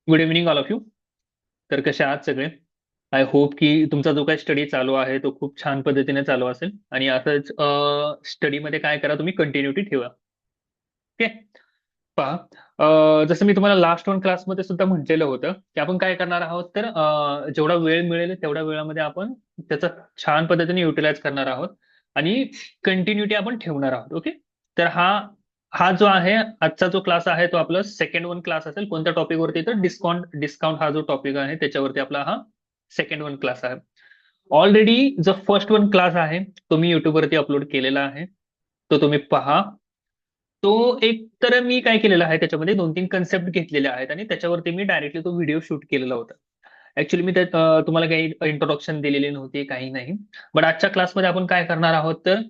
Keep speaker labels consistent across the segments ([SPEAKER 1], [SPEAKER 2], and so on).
[SPEAKER 1] Good evening all of you. तर कसे आहात सगळे? आय होप की तुमचा जो काही स्टडी चालू आहे तो खूप छान पद्धतीने चालू असेल आणि असंच स्टडीमध्ये काय करा, तुम्ही कंटिन्युटी ठेवा. ओके. पहा, जसं मी तुम्हाला लास्ट वन क्लासमध्ये सुद्धा म्हटलेलं होतं की आपण काय करणार आहोत, तर जेवढा वेळ मिळेल तेवढ्या वेळामध्ये आपण त्याचा छान पद्धतीने युटिलाइज करणार आहोत आणि कंटिन्युटी आपण ठेवणार आहोत. ओके. तर हा हा जो आहे आजचा जो क्लास आहे तो आपला सेकंड वन क्लास असेल. कोणत्या टॉपिकवरती? तर डिस्काउंट डिस्काउंट हा जो टॉपिक आहे त्याच्यावरती आपला हा सेकंड वन क्लास आहे. ऑलरेडी जो फर्स्ट वन क्लास आहे तो मी युट्यूबवरती अपलोड केलेला आहे, तो तुम्ही पहा. तो एक तर मी काय केलेलं आहे, त्याच्यामध्ये दोन तीन कन्सेप्ट घेतलेले आहेत आणि त्याच्यावरती मी डायरेक्टली तो व्हिडिओ शूट केलेला होता. ऍक्च्युली मी त्यात तुम्हाला काही इंट्रोडक्शन दिलेली नव्हती, काही नाही. बट आजच्या क्लासमध्ये आपण काय करणार आहोत, तर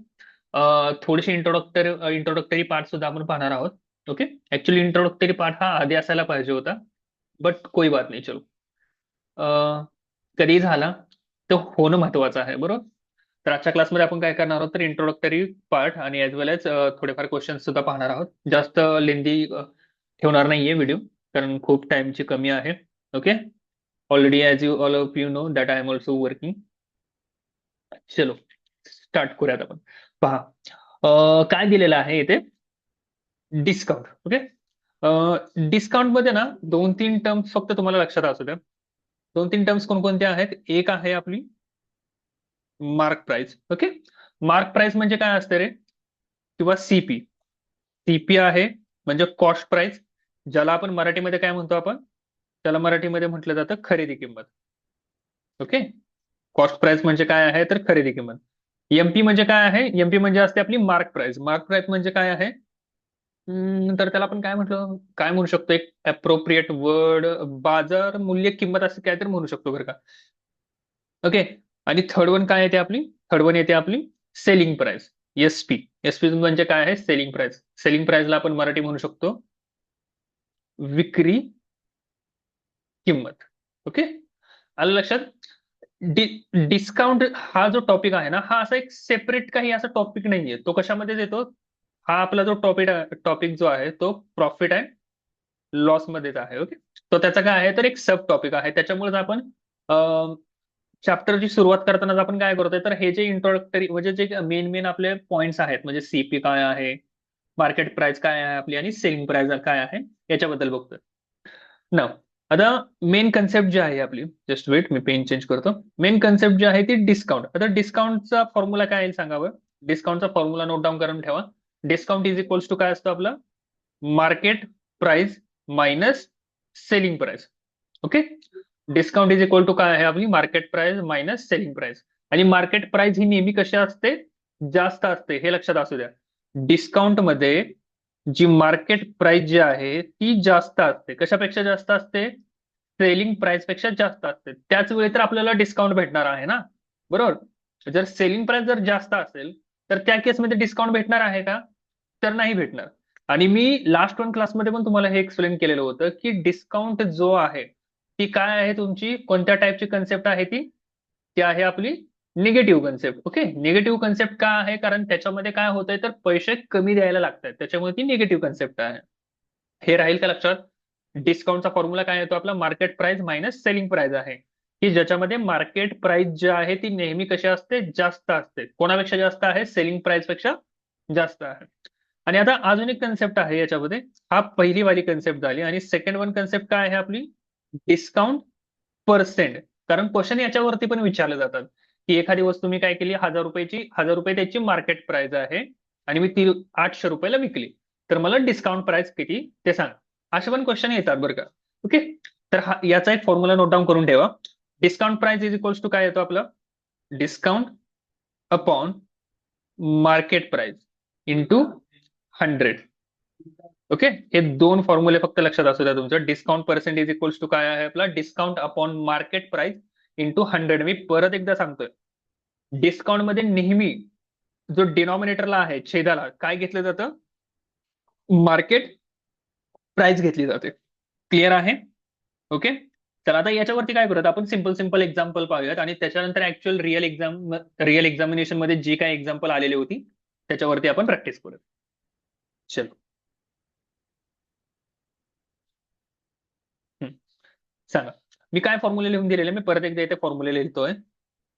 [SPEAKER 1] थोडेसे इंट्रोडक्टरी पार्ट सुद्धा आपण पाहणार आहोत. ओके. ऍक्च्युली इंट्रोडक्टरी पार्ट हा आधी असायला पाहिजे होता, बट कोई बात नाही, चलो. कधी झाला तो होणं महत्वाचं आहे, बरोबर. तर आजच्या क्लासमध्ये आपण काय करणार आहोत, तर इंट्रोडक्टरी पार्ट आणि ऍज वेल एज थोडेफार क्वेश्चन सुद्धा पाहणार आहोत. जास्त लेंदी ठेवणार नाहीये व्हिडिओ, कारण खूप टाइमची कमी आहे. Okay. Already as you all of you know that I am also working. चलो, स्टार्ट करूयात आपण. पहा, काय दिलेलं आहे इथे. डिस्काउंट. ओके. डिस्काउंट मध्ये ना दोन तीन टर्म्स फक्त तुम्हाला लक्षात असू द्या. दोन तीन टर्म्स कोणकोणत्या आहेत? एक आहे आपली mark price. Okay. Mark price म्हणजे काय असते रे? किंवा सीपी. सीपी आहे म्हणजे कॉस्ट प्राइस, ज्याला आपण मराठीमध्ये काय म्हणतो, आपण त्याला मराठीमध्ये म्हटलं जातं खरेदी किंमत. ओके. कॉस्ट प्राइस म्हणजे काय आहे, तर खरेदी किंमत. एमपी म्हणजे काय आहे? एमपी म्हणजे असते आपली मार्क प्राइस. मार्क प्राइस म्हणजे काय आहे? तर त्याला आपण काय म्हणू शकतो, एक अप्रोप्रिएट वर्ड, बाजार मूल्य किंमत असं काहीतरी म्हणू शकतो बरं का. ओके. आणि थर्ड वन काय येते आपली? थर्ड वन येते आपली सेलिंग प्राइस. एसपी. एसपी म्हणजे काय आहे? Selling price. सेलिंग प्राइसला आपण मराठी म्हणू शकतो विक्री किंमत. ओके. आलं लक्षात? डि डिस्काउंट हा जो टॉपिक आहे ना, हा असा एक सेपरेट काही असा टॉपिक नाहीये. तो कशामध्ये येतो? हा आपला जो टॉपिक टॉपिक जो आहे तो प्रॉफिट अँड लॉस मध्येच आहे. ओके. तो त्याचा काय आहे, तर एक सब टॉपिक आहे. त्याच्यामुळे आपण चॅप्टरची सुरुवात करताना आपण काय करतोय, तर हे जे इंट्रोडक्टरी म्हणजे जे मेन मेन आपले पॉइंट्स आहेत, म्हणजे सीपी काय आहे, मार्केट प्राइस काय आहे आपली, आणि सेलिंग प्राइस काय आहे, याच्याबद्दल बघतोय ना. आता मेन कन्सेप्ट जी आहे आपली, जस्ट वेट, मी पेन चेंज करतो. मेन कन्सेप्ट जी आहे ती डिस्काउंट. आता डिस्काउंटचा फॉर्म्युला काय आहे सांगावं. डिस्काउंटचा फॉर्म्युला नोट डाऊन करून ठेवा. डिस्काउंट इज इक्वल्स टू काय असतो आपलं? Market price minus selling price. Okay. Discount is equal to काय आहे आपली? Market price minus selling price. आणि मार्केट प्राइस ही नेहमी कशी असते? जास्त असते, हे लक्षात असू द्या. डिस्काउंट मध्ये जी मार्केट प्राइस जी आहे ती जास्त असते. कशापेक्षा जास्त असते? सेलिंग प्राइस पेक्षा जास्त असते. त्याच वेळी तर आपल्याला डिस्काउंट भेटणार आहे ना, बरोबर. जर सेलिंग प्राइस जर जास्त असेल तर त्या केसमध्ये डिस्काउंट भेटणार आहे का? तर नाही भेटणार. आणि मी लास्ट वन क्लासमध्ये पण तुम्हाला हे एक्सप्लेन केलेलं होतं की डिस्काउंट जो आहे ती काय आहे, तुमची कोणत्या टाईपची कन्सेप्ट आहे ती? ती आहे आपली negative concept. Okay. Negative concept का आहे? कारण त्याच्यामध्ये काय होतंय, तर पैसे कमी द्यायला लागतात, त्याच्यामुळे ती निगेटिव्ह कन्सेप्ट आहे. हे राहील का लक्षात? डिस्काउंटचा फॉर्म्युला काय येतो आपला? Market price minus selling price आहे, की ज्याच्यामध्ये मार्केट प्राइस जी आहे ती नेहमी कशी असते? जास्त असते. कोणापेक्षा जास्त आहे? सेलिंग प्राइस पेक्षा जास्त आहे. आणि आता अजून एक कन्सेप्ट आहे याच्यामध्ये. हा पहिली वाली कन्सेप्ट झाली, आणि सेकंड वन कन्सेप्ट काय आहे आपली? Discount percent. कारण क्वेश्चन याच्यावरती पण विचारले जातात की एखादी वस्तू मी काय केली, 1,000 रुपयाची, 1,000 रुपये त्याची मार्केट प्राइस आहे आणि मी ती 800 रुपयाला विकली, तर मला डिस्काउंट प्राइस किती ते सांग. असे पण क्वेश्चन येतात बरं का. ओके. तर हा याचा एक फॉर्म्युला नोट डाऊन करून ठेवा. Discount price is equals to काय येतो आपलं? Discount upon market price into 100. Okay. हे दोन फॉर्म्युले फक्त लक्षात असू द्या तुमचं. Discount percent is equals to काय आहे आपला? Discount upon market price into 100. मी परत एकदा सांगतोय, डिस्काउंट मध्ये नेहमी जो डिनॉमिनेटरला आहे, छेदाला, काय घेतलं जातं? मार्केट प्राइस घेतली जाते. क्लिअर आहे? ओके. तर आता याच्यावरती काय करूयात, आपण सिंपल सिंपल एक्झाम्पल पाहूयात आणि त्याच्यानंतर ऍक्च्युअल रिअल एक्झामिनेशन मध्ये जी काय एक्झाम्पल आलेली होती त्याच्यावरती आपण प्रॅक्टिस करूया. चलो. हम्म. सांगा. मी काय फॉर्म्युला लिहून दिलेले, मी परत एकदा इथे फॉर्म्युला लिहितोय.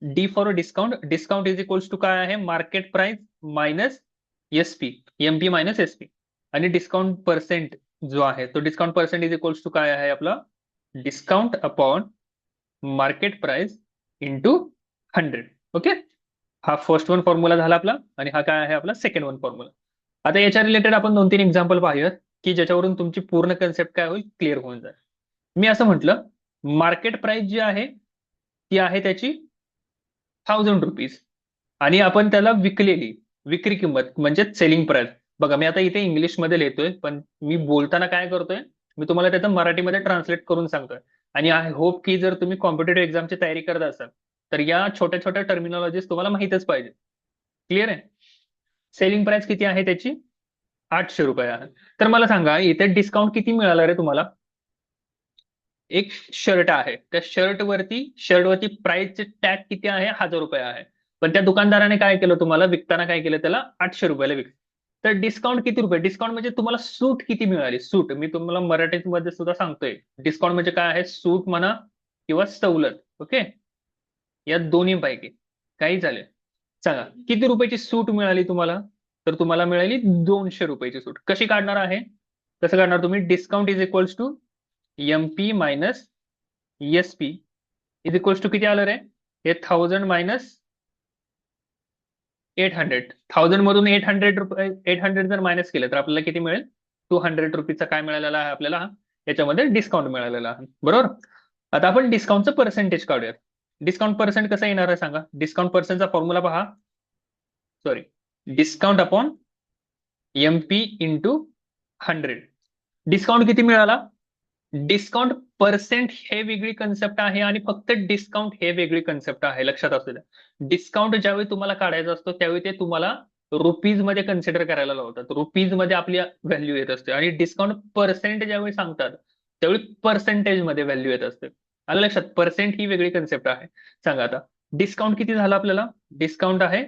[SPEAKER 1] D for discount, discount is equals to काय आहे, market price minus SP, MP minus SP. आणि डिस्काउंट पर्सेंट जो आहे तो discount percent is equals to काय आहे आपला, discount upon market price into 100. Okay, हा फर्स्ट वन फॉर्म्युला झाला आपला, आणि हा काय आहे आपला सेकंड वन फॉर्म्युला. आता याच्या रिलेटेड आपण 2-3 एक्झाम्पल पाहूयात की ज्याच्यावरून तुमची पूर्ण कन्सेप्ट काय होईल, क्लिअर होऊन जाईल. मी असं म्हटलं, मार्केट प्राइस जी आहे ती आहे त्याची 1000 रुपीज, आणि आपण त्याला विकलेली विक्री किंमत म्हणजे सेलिंग प्राइस. बघा मी आता इथे इंग्लिशमध्ये लिहितोय, पण मी बोलताना काय करतोय, मी तुम्हाला त्याचं मराठीमध्ये ट्रान्सलेट करून सांगतोय. आणि आय होप की जर तुम्ही कॉम्पिटेटिव्ह एक्झामची तयारी करत असाल तर या छोट्या छोट्या टर्मिनॉलॉजीज तुम्हाला माहितच पाहिजे. क्लिअर आहे. सेलिंग प्राइस किती आहे त्याची, 800 रुपये आहे. तर मला सांगा इथे डिस्काउंट किती मिळाला रे तुम्हाला. एक शर्ट आहे, त्या शर्टवरती प्राइसचे टॅग किती आहे, 1000 रुपये आहे. पण त्या दुकानदाराने काय केलं, तुम्हाला विकताना काय केलं, त्याला 800 रुपयाला विकलं. तर डिस्काउंट किती रुपये, डिस्काउंट म्हणजे तुम्हाला सूट किती मिळाली, सूट मी तुम्हाला मराठीमध्ये सुद्धा सांगतोय. डिस्काउंट म्हणजे काय आहे, सूट म्हणा किंवा सवलत. ओके, या दोन्ही पैकी काही झाले. सांगा किती रुपयाची सूट मिळाली तुम्हाला. तर तुम्हाला मिळाली 200 रुपयाची सूट. कशी काढणार आहे, कसं काढणार तुम्ही, discount is equals to MP minus SP is equals to किती आलं रे, हे 1000 मायनस 800. 1000 मधून 800 रुपये, 800 जर मायनस केलं तर आपल्याला किती मिळेल, 200 रुपीजचा काय मिळालेला आहे आपल्याला, याच्यामध्ये डिस्काउंट मिळालेला आहे. बरोबर. आता आपण डिस्काउंटचं पर्सेंटेज काढूयात. डिस्काउंट पर्सेंट कसं येणार आहे सांगा, डिस्काउंट पर्सेंटचा फॉर्म्युला पहा. Sorry, discount upon MP into 100. Discount किती मिळाला, डिस्काउंट पर्सेंट हे वेगळी कन्सेप्ट आहे आणि फक्त डिस्काउंट हे वेगळी कन्सेप्ट आहे, लक्षात असू द्या. डिस्काउंट ज्यावेळी तुम्हाला काढायचा असतो त्यावेळी ते तुम्हाला रुपीज मध्ये कन्सिडर करायला लावतात, रुपीज मध्ये आपली व्हॅल्यू येत असते. आणि डिस्काउंट पर्सेंट ज्यावेळी सांगतात त्यावेळी पर्सेंटेज मध्ये व्हॅल्यू येत असते. आलं लक्षात, पर्सेंट ही वेगळी कन्सेप्ट आहे. सांगा आता डिस्काउंट किती झालं आपल्याला, डिस्काउंट आहे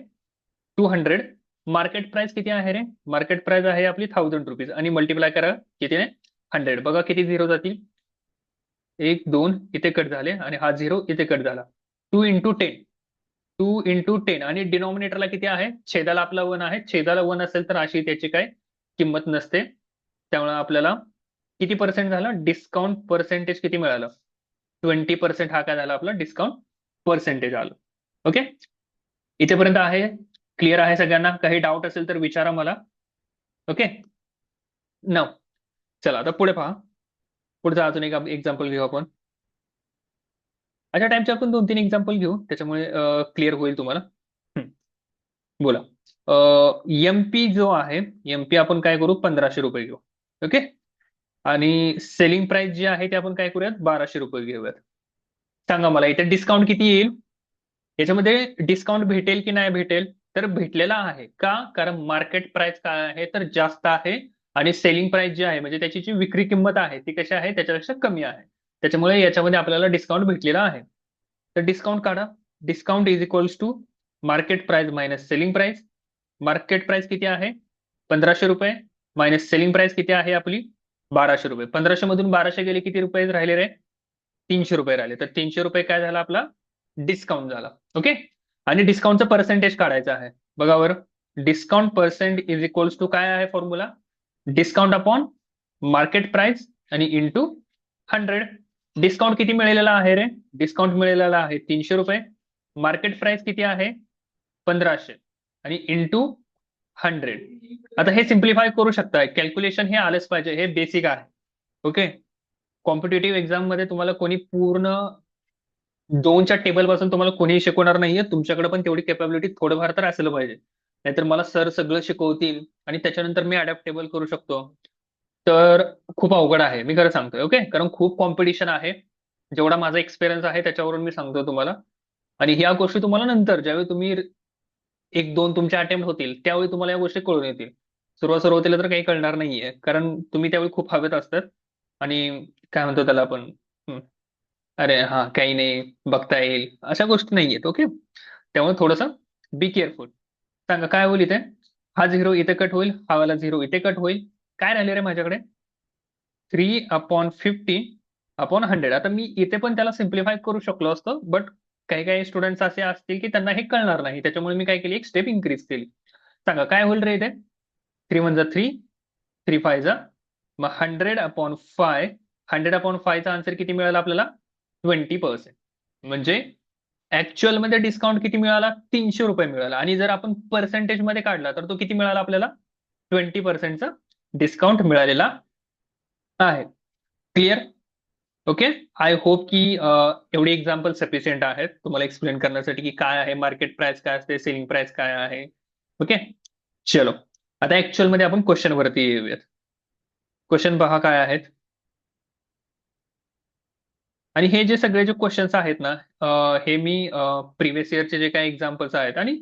[SPEAKER 1] 200. मार्केट प्राइस किती आहे रे, मार्केट प्राइस आहे आपली 1000 रुपीज, आणि मल्टिप्लाय करा कितीने, 100. बघा किती झिरो जातील, 1 2 इथे कट झाले, आणि हा 0 इथे कट झाला. 2 × 10, 2 × 10, आणि डिनॉमिनेटरला किती आहे, छेदाला आपला 1 आहे, छेदाला 1 असेल तर अशी त्याची काय किंमत नसते. त्यामुळे आपल्याला किती पर्सेंट झालं, डिस्काउंट पर्सेंटेज किती मिळालं, 20% हा काय झाला आपला डिस्काउंट पर्सेंटेज आलं. ओके, इथेपर्यंत आहे, क्लिअर आहे सगळ्यांना, काही डाऊट असेल तर विचारा मला. ओके, न चला आता पुढे पहा. पुढचा अजून एक एक्झाम्पल घेऊ आपण. अशा टाइपचे आपण 2-3 एक्झाम्पल घेऊ, त्याच्यामुळे क्लिअर होईल तुम्हाला. हम्म, बोला. एमपी जो आहे, एमपी आपण काय करू, 1500 रुपये घेऊ. ओके, आणि सेलिंग प्राइस जी आहे ते आपण काय करूयात, 1200 रुपये घेऊयात. सांगा मला इथे डिस्काउंट किती येईल, याच्यामध्ये डिस्काउंट भेटेल की नाही भेटेल. तर भेटलेला आहे का, कारण मार्केट प्राइस काय आहे तर जास्त आहे, आणि सेलिंग प्राइस जी आहे म्हणजे त्याची जी विक्री किंमत आहे ती कशी आहे, त्याच्यापेक्षा कमी आहे. त्याच्यामुळे याच्यामध्ये आपल्याला डिस्काउंट भेटलेला आहे. तर डिस्काउंट काढा. Discount is equals to market price minus selling price. Market price किती आहे, 1500 रुपये, मायनस सेलिंग प्राइस किती आहे आपली, 1200 रुपये. 1500 मधून 1200 गेले, किती रुपये राहिले रे, 300 रुपये राहिले. तर 300 रुपये काय झाला आपला, डिस्काउंट झाला. ओके, आणि डिस्काउंटचं पर्सेंटेज काढायचं आहे. बघा बरं, discount percent is equals to काय आहे formula, discount upon market price आणि इंटू 100. डिस्काउंट किती मिळालेला आहे रे, डिस्काउंट मिळालेला आहे 300 रुपये. मार्केट प्राइस किती आहे, 1500, आणि इंटू 100. आता हे सिम्प्लिफाय करू शकताय, कॅल्क्युलेशन हे आलंच पाहिजे, हे बेसिक आहे. ओके, कॉम्पिटेटिव्ह एक्झाम मध्ये तुम्हाला कोणी पूर्ण 2च्या टेबल पासून तुम्हाला कोणीही शिकवणार नाहीये, तुमच्याकडे पण तेवढी कॅपॅबिलिटी थोडंफार तर असलं पाहिजे. नाहीतर मला सर सगळं शिकवतील आणि त्याच्यानंतर मी अडॅप्टेबल करू शकतो, तर खूप अवघड आहे, मी खरं सांगतोय. ओके, कारण खूप कॉम्पिटिशन आहे. जेवढा माझा एक्सपिरियन्स आहे त्याच्यावरून मी सांगतो तुम्हाला. आणि ह्या गोष्टी तुम्हाला नंतर ज्यावेळी तुम्ही 1-2 तुमचे अटेम्प्ट होतील त्यावेळी तुम्हाला या गोष्टी कळून येतील. सुरुवातीला तर काही कळणार नाहीये, कारण तुम्ही त्यावेळी खूप हवेत असतात. आणि काय म्हणतो त्याला आपण, अरे हा काही नाही, बघता येईल, अशा गोष्टी नाहीयेत. ओके, त्यामुळे थोडंसं बी केअरफुल. सांगा काय होईल इथे, हा 0 इथे कट होईल, हा वाला 0 इथे कट होईल. काय राहिले रे माझ्याकडे, 3/50 अपॉन 100. आता मी इथे पण त्याला सिम्प्लिफाय करू शकलो असतो, बट काही काही स्टुडंट्स असे असतील की त्यांना हे कळणार नाही, त्याच्यामुळे मी काय केली, एक स्टेप इन्क्रीज केली. सांगा काय होईल रे इथे? 3 1 जा 3, 3 5 जा, मग 100/5. 100/5 चा आन्सर किती मिळाला आपल्याला? 20%. म्हणजे ऍक्च्युअल मध्ये डिस्काउंट किती मिळाला? 300 रुपये मिळाला. आणि जर आपण पर्सेंटेज मध्ये काढला तर तो किती मिळाला आपल्याला? 20%चा डिस्काउंट मिळालेला आहे. क्लिअर? ओके. आय होप की एवढे एक्झाम्पल सफिशियंट आहेत तुम्हाला एक्सप्लेन करण्यासाठी की काय आहे मार्केट प्राइस, काय असते सेलिंग प्राइस, काय आहे. ओके. चलो, आता ऍक्च्युअल मध्ये आपण क्वेश्चन वरती येऊयात. क्वेश्चन पहा काय आहेत. आणि हे जे सगळे जे क्वेश्चन्स आहेत ना, हे मी प्रिव्हियस इयरचे जे काही एक्झाम्पल्स आहेत, आणि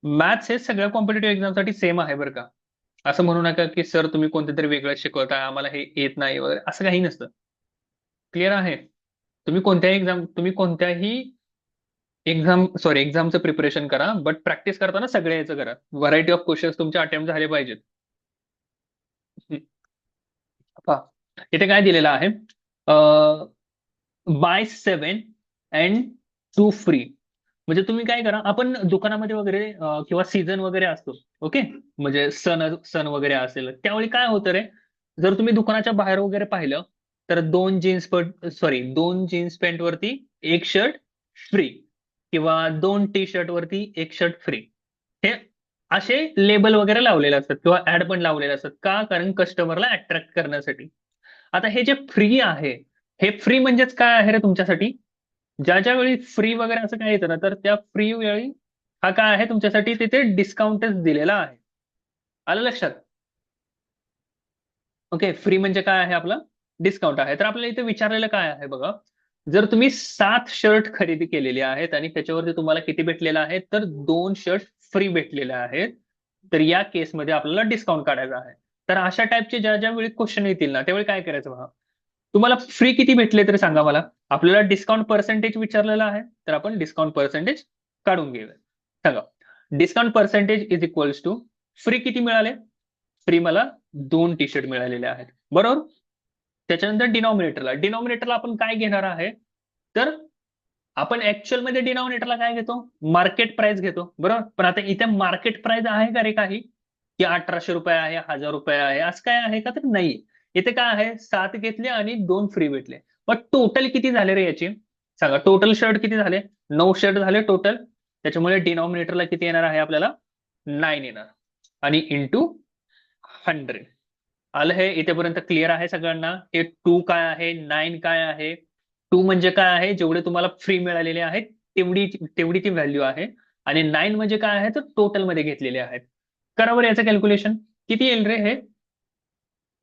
[SPEAKER 1] मॅथ्स हे सगळ्या कॉम्पिटेटिव्ह एक्झामसाठी सेम आहे बरं का. असं म्हणू नका की सर तुम्ही कोणते तरी वेगळं शिकवताय, आम्हाला हे येत नाही वगैरे, असं काही नसतं. क्लिअर आहे? तुम्ही कोणत्याही एक्झामचं प्रिपरेशन करा, बट प्रॅक्टिस करताना सगळे याचं करा. व्हरायटी ऑफ क्वेश्चन्स तुमचे अटेम्प्ट झाले पाहिजेत. पहा, इथे काय दिलेलं आहे, बाय 7 अँड 2 फ्री. म्हणजे तुम्ही काय करा, आपण दुकानामध्ये वगैरे किंवा सीझन वगैरे असतो, ओके, म्हणजे सण सण वगैरे असेल त्यावेळी काय होतं रे, जर तुम्ही दुकानाच्या बाहेर वगैरे पाहिलं तर 2 जीन्स पॅन्ट वरती एक शर्ट फ्री, किंवा 2 टी-शर्ट वरती एक शर्ट फ्री. हे असे लेबल वगैरे लावलेले असतात किंवा ऍड पण लावलेले असतात. का? कारण कस्टमरला अट्रॅक्ट करण्यासाठी. आता हे जे फ्री आहे, हे फ्री म्हणजेच काय आहे रे तुमच्यासाठी? ज्या ज्या वेळी फ्री वगैरे असं काय येतं ना, तर त्या फ्री वेळी हा काय आहे तुमच्यासाठी, तिथे डिस्काउंटच दिलेला आहे. आलं लक्षात? ओके. फ्री म्हणजे काय आहे आपलं? डिस्काउंट आहे. तर आपल्याला इथे विचारलेलं काय आहे बघा, जर तुम्ही 7 शर्ट खरेदी केलेले आहेत आणि त्याच्यावरती तुम्हाला किती भेटलेलं आहे, तर 2 शर्ट फ्री भेटलेले आहेत, तर या केसमध्ये आपल्याला डिस्काउंट काढायचा आहे. तर अशा टाईपचे ज्या ज्या वेळी क्वेश्चन येतील ना, त्यावेळी काय करायचं बघा, तुम्हाला फ्री किती भेटले तरी सांगा मला. आपल्याला डिस्काउंट पर्सेंटेज विचारलेलं आहे, तर आपण डिस्काउंट पर्सेंटेज काढून घेऊया. सांगा, discount percentage is equals to free किती मिळाले? फ्री मला 2 टी-शर्ट मिळालेले आहेत, बरोबर. त्याच्यानंतर डिनॉमिनेटरला आपण काय घेणार आहे, तर आपण ऍक्च्युअल मध्ये डिनॉमिनेटरला काय घेतो? मार्केट प्राइस घेतो, बरोबर. पण आता इथे मार्केट प्राइस आहे का रे काही, की 1800 रुपये आहे, 1000 रुपये आहे, असं काय आहे का? तर नाही. इथे काय आहे, 7 घेतले आणि 2 फ्री भेटले. पण टोटल किती झाले रे याची? सांगा, टोटल शर्ट किती झाले? 9 शर्ट झाले टोटल. त्याच्यामुळे डिनॉमिनेटरला किती येणार आहे आपल्याला? 9 येणार. आणि इंटू 100. आलं हे इथेपर्यंत क्लिअर आहे सगळ्यांना? हे 2 काय आहे, 9 काय आहे? 2 म्हणजे काय आहे, जेवढे तुम्हाला फ्री मिळालेले आहेत तेवढी तेवढी ती व्हॅल्यू आहे. आणि 9 म्हणजे काय आहे, तर टोटल मध्ये घेतलेले आहेत. करा बरं याचं कॅल्क्युलेशन. किती येईल रे हे?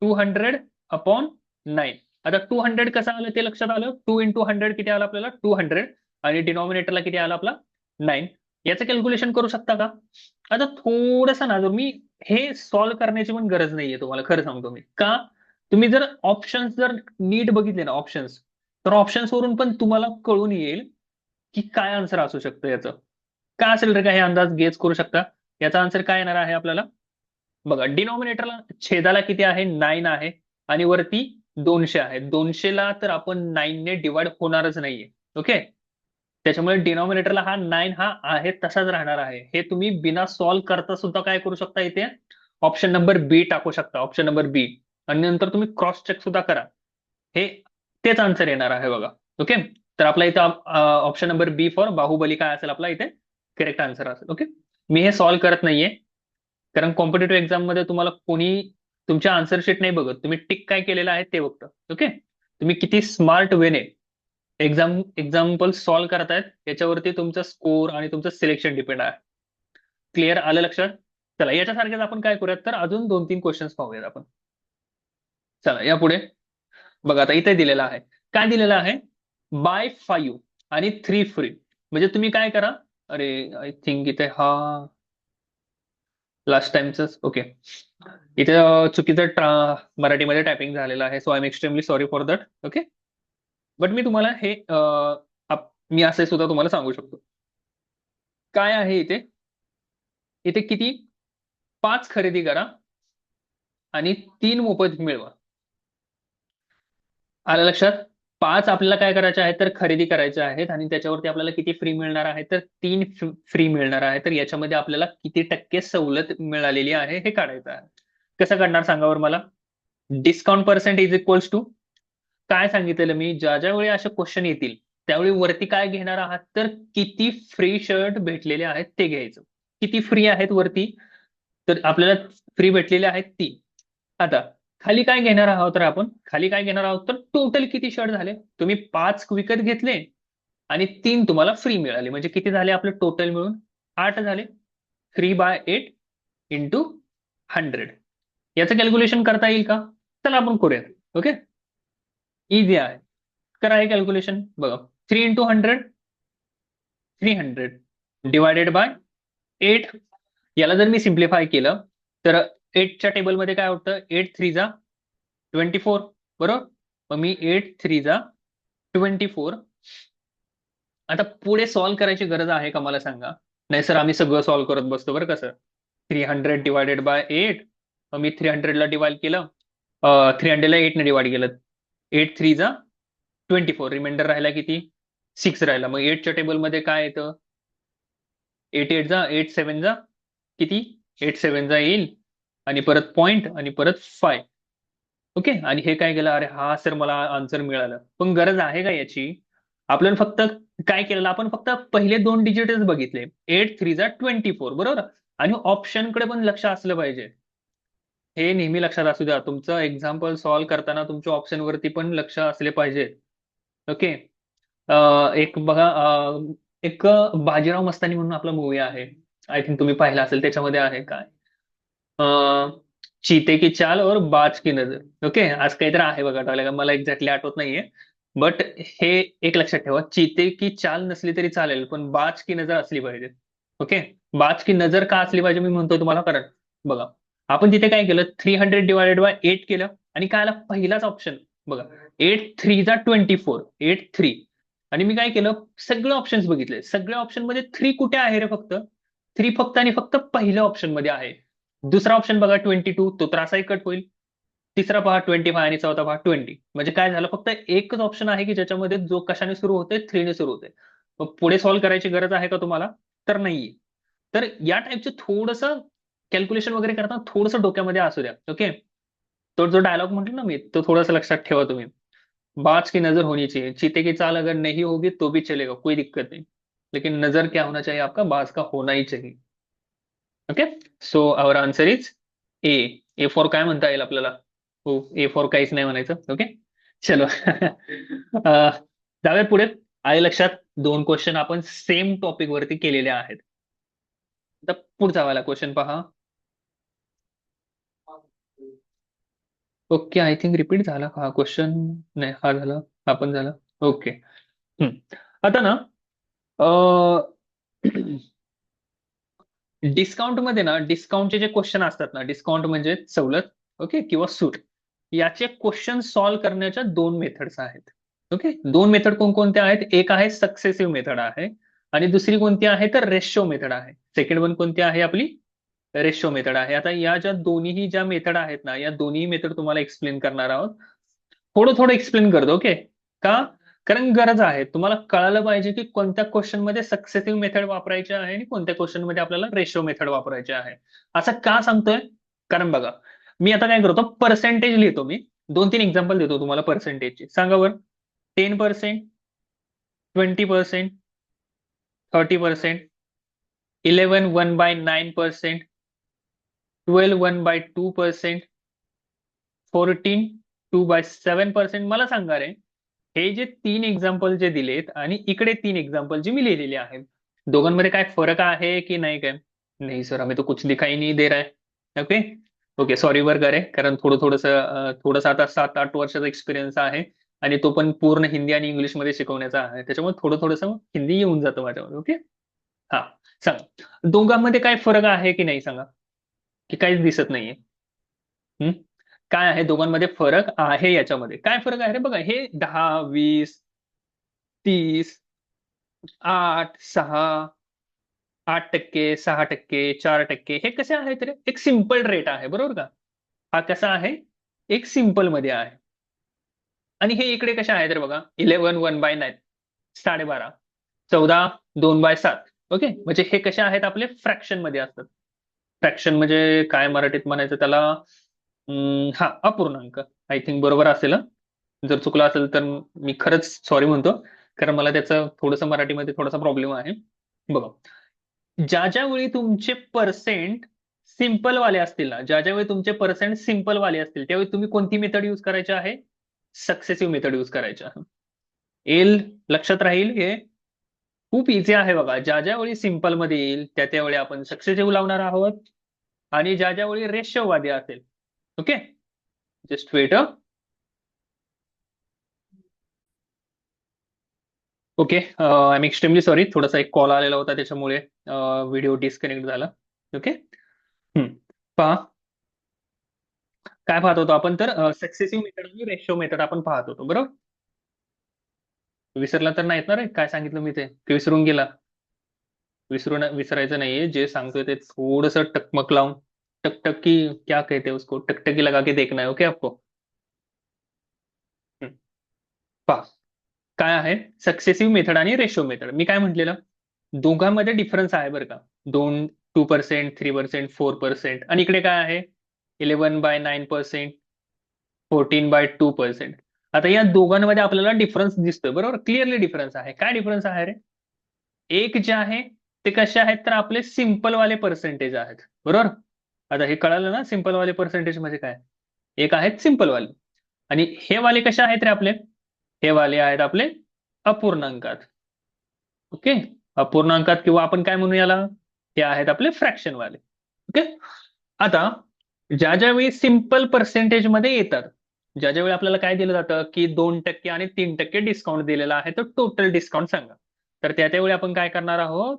[SPEAKER 1] 200/9. आता 200 कसं आलं ते लक्षात आलं? 2 × 100 किती आलं आपल्याला? 200. आणि डिनॉमिनेटरला किती आलं आपला? 9. याचं कॅल्क्युलेशन करू शकता का? आता थोडंसं ना, मी हे सॉल्व्ह करण्याची पण गरज नाहीये तुम्हाला, खरं सांगतो मी. का? तुम्ही जर ऑप्शन्स जर नीट बघितले ना, ऑप्शन्स, तर ऑप्शन्स वरून पण तुम्हाला कळून येईल की काय आन्सर असू शकतं याचं. काय असेल रे, काही अंदाज गेस करू शकता? याचा आन्सर काय येणार आहे आपल्याला? बघा, डिनॉमिनेटरला छेदाला किती आहे? 9 आहे. आणि वरती 200 आहे. 200ला तर आपण 9 ने डिवाइड होणारच नाहीये, ओके. त्याच्यामुळे डिनॉमिनेटरला हा 9 हा आहे तसाच राहणार आहे. हे तुम्ही बिना सॉल्व्ह करता सुद्धा काय करू शकता, इथे ऑप्शन नंबर बी टाकू शकता, ऑप्शन नंबर बी. आणि नंतर तुम्ही क्रॉस चेक सुद्धा करा. हे तेच आन्सर येणार आहे बघा, ओके. तर आपला इथं option number B for Baahubali काय असेल आपला इथे करेक्ट आन्सर असेल, ओके. मी हे सॉल्व्ह करत नाहीये, कारण कॉम्पिटेटिव्ह एक्झाम मध्ये तुम्हाला कोणी तुमच्या आन्सर शीट नाही बघत, तुम्ही टिक काय केलेलं आहे ते बघतं, ओके. तुम्ही किती स्मार्ट वेने एक्झाम्पल सॉल्व्ह करतायत याच्यावरती तुमचा स्कोर आणि तुमचं सिलेक्शन डिपेंड आहे. क्लिअर? आलं लक्षात? चला, याच्यासारखेच आपण काय करूयात, तर अजून 2-3 क्वेश्चन्स पाहूयात आपण. चला या पुढे. बघा, आता इथे दिलेलं आहे, काय दिलेलं आहे, बाय 5 आणि 3 फ्री. म्हणजे तुम्ही काय करा, अरे आय थिंक इथे हा लास्ट टाइमच, ओके. इथे चुकीचं मराठीमध्ये टायपिंग झालेलं आहे, so I am extremely sorry for that, okay. But मी तुम्हाला हे मी असे सुद्धा तुम्हाला सांगू शकतो. काय आहे इथे, इथे किती? 5 खरेदी करा आणि 3 मोफत मिळवा. आलं लक्षात? 5 आपल्याला काय करायचे आहे तर खरेदी करायचे आहेत आणि त्याच्यावरती आपल्याला किती फ्री मिळणार आहे तर 3 फ्री मिळणार आहे. तर याच्यामध्ये आपल्याला किती टक्के सवलत मिळालेली आहे हे काढायचं आहे. कसं काढणार सांगा बरं मला. Discount percent is equals to, काय सांगितलेलं मी, ज्या ज्या वेळी असे क्वेश्चन येतील त्यावेळी वरती काय घेणार आहात तर किती फ्री शर्ट भेटलेले आहेत ते घ्यायचं. किती फ्री आहेत वरती, तर आपल्याला फ्री भेटलेले आहेत ती. आता खाली काय घेणार आहोत तर आपण खाली काय घेणार आहोत तर टोटल किती शर्ट झाले. तुम्ही 5 विकत घेतले आणि 3 तुम्हाला फ्री मिळाले, म्हणजे किती झाले आपले टोटल मिळून 8 झाले. 3/8 इंटू 100. याचं कॅल्क्युलेशन करता येईल का? चला आपण करूया. ओके, इझी आहे. करा हे कॅल्क्युलेशन बघा. 3 × 100 300 डिवायडेड बाय 8. याला जर मी सिम्प्लिफाय केलं तर 8च्या टेबलमध्ये काय होतं, 8 3 जा 24, बरोबर. मग मी 8 3 जा 24. आता पुढे सॉल्व्ह करायची गरज आहे का मला सांगा. नाही सर, आम्ही सगळं सॉल्व्ह करत बसतो बरं कसं. 300 डिवायडेड बाय 8. मी 300ला डिवाइड केलं, 300ला 8 ने डिवाइड केलं. 8 3 जा 24, रिमाइंडर राहिला किती, 6 राहिला. मग 8च्या टेबलमध्ये काय येतं, 8 8 जा 8 7 जा किती, 8 7 जा येईल आणि परत पॉइंट आणि परत 5. ओके, आणि हे काय केलं, अरे हा सर मला आन्सर मिळालं. पण गरज आहे का याची. आपल्याला फक्त काय केलेलं, आपण फक्त पहिले 2 डिजिटच बघितले. 8 3 जा 24, बरोबर. आणि ऑप्शन कडे पण लक्ष असलं पाहिजे. हे नेहमी लक्षात असू द्या, तुमचं एक्झाम्पल सॉल्व्ह करताना तुमच्या ऑप्शन वरती पण लक्ष असले पाहिजे. ओके. एक बघा, एक बाजीराव मस्तानी म्हणून आपला मूवी आहे. आय थिंक तुम्ही पाहिला असेल. त्याच्यामध्ये आहे काय, चीते की चाल और बाज की नजर. ओके, आज काहीतरी आहे बघा, आठवलं मला एक्झॅक्टली आठवत नाहीये. बट हे एक लक्षात ठेवा, चीते की चाल नसली तरी चालेल पण बाज की नजर असली पाहिजे. ओके. बाज की नजर का असली पाहिजे मी म्हणतोय तुम्हाला, कारण बघा, आपण तिथे काय केलं, 300 डिवायडेड बाय 8 केलं आणि काय आला पहिलाच ऑप्शन बघा, 8 3 जा 24, 8 3. आणि मी काय केलं, सगळे ऑप्शन्स बघितले, सगळ्या ऑप्शन मध्ये 3 कुठे आहे रे, फक्त 3 फक्त आणि फक्त पहिल्या ऑप्शन मध्ये आहे. दुसरा ऑप्शन बघा 22, तो तर असाही कट होईल. तिसरा पहा 25 आणि चौथा पहा 20. म्हणजे काय झालं, फक्त एकच ऑप्शन आहे की ज्याच्यामध्ये जो कशाने सुरू होते, 3 ने सुरू होते. मग पुढे सॉल्व्ह करायची गरज आहे का तुम्हाला, तर नाहीये. तर या टाईपचे थोडंसं कॅल्क्युलेशन वगैरे करताना थोडंसं डोक्यामध्ये असू द्या. ओके. तो जो डायलॉग म्हटलं ना मी, तो थोडासा लक्षात ठेवा तुम्ही. बाज की नजर होनी चाहिए, चीते की चाल अगर नहीं होगी तो भी चलेगा, कोई दिक्कत नहीं. लेकिन नजर क्या होना चाहिए आपका, बाज का होना ही चाहिए. Okay. So our answer is A. A for काय म्हणता येईल आपल्याला. हो, ए फॉर काहीच नाही म्हणायचं. ओके, चलो. जाऊया पुढे. आहे लक्षात, 2 क्वेश्चन आपण सेम टॉपिक वरती केलेले आहेत. आता पुढचा वाला क्वेश्चन पहा. ओके, आय थिंक रिपीट झाला हा क्वेश्चन. नाही, हा झाला, हा पण झाला. ओके. आता ना, डिस्काउंट मध्ये ना, डिस्काउंटचे जे क्वेश्चन असतात ना, डिस्काउंट म्हणजे सवलत, ओके, किंवा सूट. याचे क्वेश्चन सॉल्व्ह करण्याच्या 2 मेथड्स आहेत. ओके, 2 मेथड कोणकोणत्या आहेत, एक आहे सक्सेसिव्ह मेथड आहे आणि दुसरी कोणती आहे तर रेशो मेथड आहे. सेकंड वन कोणती आहे आपली, रेशो मेथड आहे. आता या ज्या दोन्ही ज्या मेथड आहेत ना, या दोन्ही मेथड तुम्हाला एक्सप्लेन करणार आहोत. थोडं थोडं एक्सप्लेन करतो. ओके. का, कारण गरज आहे, तुम्हाला कळायला पाहिजे की कोणत्या क्वेश्चन मध्ये सक्सेसिव्ह मेथड वापरायची आहे आणि कोणत्या क्वेश्चन मध्ये आपल्याला रेशो मेथड वापरायची आहे. असं का सांगतोय, कारण बघा, मी आता काय करतो, पर्सेंटेज लिहितो मी. 2 3 एक्झाम्पल देतो तुम्हाला पर्सेंटेजचे. सांगा बरं. 10%, 20%, 30%, 11 1/9%, 12 1/2%, 14 2/7%. मला सांगा रे, हे जे 3 एक्झाम्पल जे दिलेत आणि इकडे 3 एक्झाम्पल जे मी लिहिलेले आहेत, दोघांमध्ये काय फरक आहे की नाही काय. नाही सर, हमें तो कुछ दिखाई नहीं दे रहा है. ओके. ओके, सॉरी बर करे, कारण थोडंसं आता 7 8 वर्षाचा एक्सपिरियन्स आहे आणि तो पण पूर्ण हिंदी आणि इंग्लिश मध्ये शिकवण्याचा आहे, त्याच्यामुळे थोडंसं हिंदी येऊन जातं माझ्यावर. ओके. हा, सांगा दोघांमध्ये काय फरक आहे की नाही, सांगा. की काहीच दिसत नाहीये. हम्म? काय आहे दोघांमध्ये फरक आहे, याच्यामध्ये काय फरक आहे रे, बघा हे 10 20 30, 8 6, 8%, 6%, 4%, हे कसे आहेत रे, एक सिंपल रेट आहे, बरोबर का. हा कसा आहे, एक सिंपल मध्ये आहे. आणि हे इकडे कशा आहेत रे बघा, 11 1/9, 12.5, 14 2/7. ओके, म्हणजे हे कसे आहेत आपले फ्रॅक्शन मध्ये असतात. फ्रॅक्शन म्हणजे काय मराठीत म्हणायचं त्याला, हा अपूर्णांक. आय थिंक बरोबर असेल हं. जर चुकलं असेल तर मी खरंच सॉरी म्हणतो, कारण मला त्याचं थोडंसं मराठीमध्ये थोडासा प्रॉब्लेम आहे. बघा, ज्या ज्या वेळी तुमचे पर्सेंट सिंपल वाले असतील ना, ज्या ज्या वेळी तुमचे पर्सेंट सिंपल वाले असतील, त्यावेळी तुम्ही कोणती मेथड यूज करायची आहे? सक्सेसिव्ह मेथड यूज करायची आहे. येईल लक्षात राहील हे. खूप इझी आहे बघा. ज्या ज्या वेळी सिंपल मध्ये येईल त्या त्यावेळी आपण सक्सेसिव्ह लावणार आहोत, आणि ज्या ज्या वेळी रेशोवादी असेल, okay, just wait. Okay, I am extremely sorry, थोडासा एक कॉल आलेला होता त्याच्यामुळे व्हिडिओ डिस्कनेक्ट झाला. ओके. पहा, काय पाहत होतो आपण तर सक्सेसिव्ह मेथड आणि रेशो मेथड आपण पाहत होतो, बरोबर. विसरला तर नाहीत ना रे, काय सांगितलं मी ते की विसरून गेला? विसरायचं नाहीये, जे सांगतोय ते थोडस टकमक लावून, टकटकी, क्या कहते हैं उसको, टकटकी लगा के देखना है, ओके आपको. हम्म, पहा, काय आहे सक्सेसिव्ह मेथड आणि रेशो मेथड. मी काय म्हटलेलं, दोघांमध्ये डिफरन्स आहे बरं का. 2% 3% 4%, आणि इकडे काय आहे, 11/9%, 14/2%. आता या दोघांमध्ये आपल्याला डिफरन्स दिसतोय, बरोबर, क्लिअरली डिफरन्स आहे. काय डिफरन्स आहे रे? एक जे आहे ते कसे आहेत तर आपले सिंपल वाले पर्सेंटेज आहेत, बरोबर. आता हे कळालं ना, सिंपल वाले पर्सेंटेज म्हणजे काय. एक आहेत सिंपल वाले, आणि हे वाले कसे आहेत रे आपले, हे वाले आहेत आपले अपूर्णांकात. ओके, अपूर्णांकात, किंवा आपण काय म्हणू याला, हे आहेत आपले फ्रॅक्शन वाले. ओके. आता ज्या ज्या वेळी सिंपल पर्सेंटेज मध्ये येतात, ज्या ज्या वेळी आपल्याला काय दिलं जातं की 2% आणि 3% डिस्काउंट दिलेला आहे, तर टोटल डिस्काउंट सांगा. तर त्या त्यावेळी आपण काय करणार आहोत,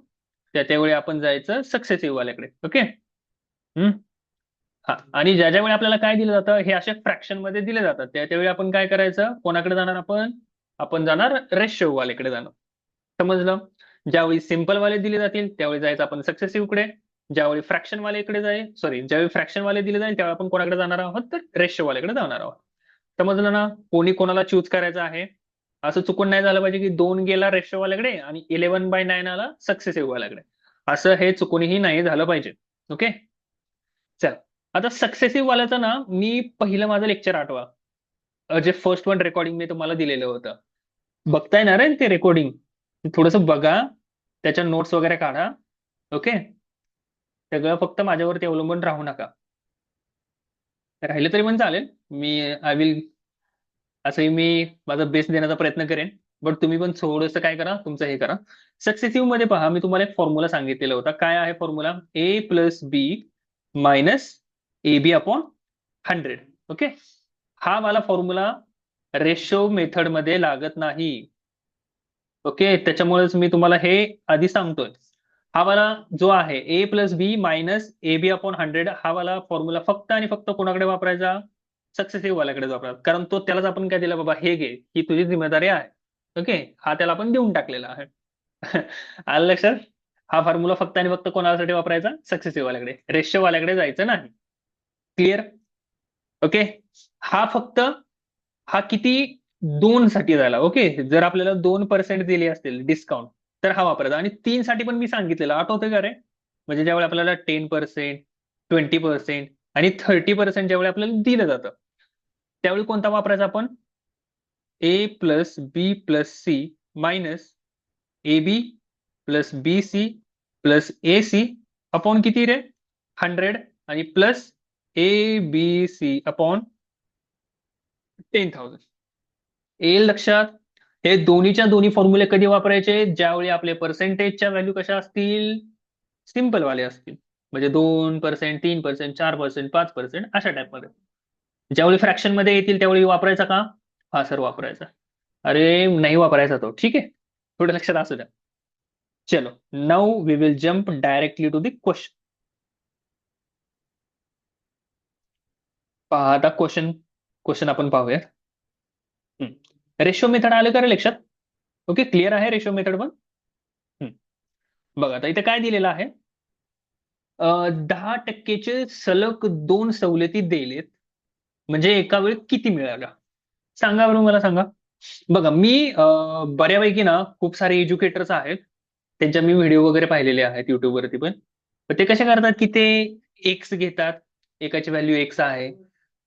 [SPEAKER 1] त्या त्यावेळी आपण जायचं सक्सेसिव्ह वाल्याकडे. ओके. हम्म. हा, आणि ज्या ज्या वेळी आपल्याला काय दिलं जातं, हे असे फ्रॅक्शन मध्ये दिले जातात, त्या त्यावेळी आपण काय करायचं, कोणाकडे जाणार आपण, आपण जाणार रेशो वाल्याकडे जाणार. समजलं. ज्यावेळी सिंपल वाले दिले जातील त्यावेळी जायचं आपण सक्सेसिव्ह कडे, ज्यावेळी फ्रॅक्शन वाले इकडे जाईल, सॉरी, ज्यावेळी फ्रॅक्शन वाले दिले जाईल त्यावेळी आपण कोणाकडे जाणार आहोत, तर रेशो वाल्याकडे जाणार आहोत. समजलं ना, कोणी कोणाला चूज करायचं आहे. असं चुकून नाही झालं पाहिजे की 2 गेला रेशो वाल्याकडे आणि 11/9 आला सक्सेसिव्ह वाल्याकडे. असं हे चुकूनही नाही झालं पाहिजे. ओके. चल, आता सक्सेसिव्ह वाल्याचं ना, मी पहिलं माझं लेक्चर आठवा, जे फर्स्ट वन रेकॉर्डिंग मी तुम्हाला दिलेलं होतं. बघता येणार आहे ते रेकॉर्डिंग, थोडस बघा, त्याच्या नोट्स वगैरे काढा. ओके. सगळं फक्त माझ्यावरती अवलंबून राहू नका. राहिलं तरी पण चालेल, मी आय विल, असंही मी माझा बेस्ट देण्याचा प्रयत्न करेन. बट तुम्ही पण थोडंसं काय करा, तुमचं हे करा. सक्सेसिव्ह मध्ये पहा, मी तुम्हाला एक फॉर्म्युला सांगितलेला होता. काय आहे formula, A+B minus AB upon 100. Okay. हा वाला फॉर्म्युला रेशो मेथड मध्ये लागत नाही. ओके, त्याच्यामुळेच मी तुम्हाला हे आधी सांगतोय. हा वाला जो आहे A+B मायनस AB अपॉन 100, हा वाला फॉर्म्युला फक्त आणि फक्त कोणाकडे वापरायचा, सक्सेसिव्ह वाल्याकडे वापरायचा. कारण तो त्यालाच आपण काय दिलं, बाबा हे घे, ही तुझी जिम्मेदारी आहे. ओके, हा त्याला आपण देऊन टाकलेला आहे. आलं लक्षात. हा फॉर्म्युला फक्त आणि फक्त कोणासाठी वापरायचा, सक्सेसिव्ह वाल्याकडे, रेशो वाल्याकडे जायचं नाही. क्लिअर. ओके. हा फक्त, हा किती, 2 साठी झाला. ओके, जर आपल्याला 2% दिले असतील डिस्काउंट तर हा वापरायचा, आणि 3 साठी पण मी सांगितलेलं आठवतंय का रे. म्हणजे ज्यावेळी आपल्याला 10%, 20% आणि 30% ज्यावेळी आपल्याला दिलं जातं, त्यावेळी कोणता वापरायचा आपण, A+B+C minus AB plus BC plus AC upon किती रे, 100, आणि प्लस ABC अपॉन 10,000. येईल लक्षात. हे दोन्हीच्या दोन्ही फॉर्म्युले कधी वापरायचे, ज्यावेळी आपले पर्सेंटेजच्या व्हॅल्यू कशा असतील, सिंपल वाले असतील. म्हणजे 2%, 3%, 4%, 5% अशा टाइप मध्ये. ज्यावेळी फ्रॅक्शन मध्ये येतील त्यावेळी वापरायचा का, हा सर वापरायचा. अरे नाही वापरायचा तो, ठीक आहे, थोडं लक्षात असू द्या. चलो, now we will jump directly to the question. पहा आता क्वेश्चन, क्वेश्चन आपण पाहूया. रेशो मेथड आलं का रे लक्षात. ओके, क्लिअर आहे रेशो मेथड पण. हम्म. बघा आता इथे काय दिलेलं आहे, 10%चे सलग 2 सवलती दिलेत, म्हणजे एका वेळी किती मिळाल्या. सांगा बरं मला सांगा. बघा मी बऱ्यापैकी ना खूप सारे एज्युकेटर्स आहेत, त्यांच्या मी व्हिडिओ वगैरे पाहिलेले आहेत युट्यूबवरती पण. तर ते कसे करतात की ते एक्स घेतात, एकाची व्हॅल्यू एक्स आहे.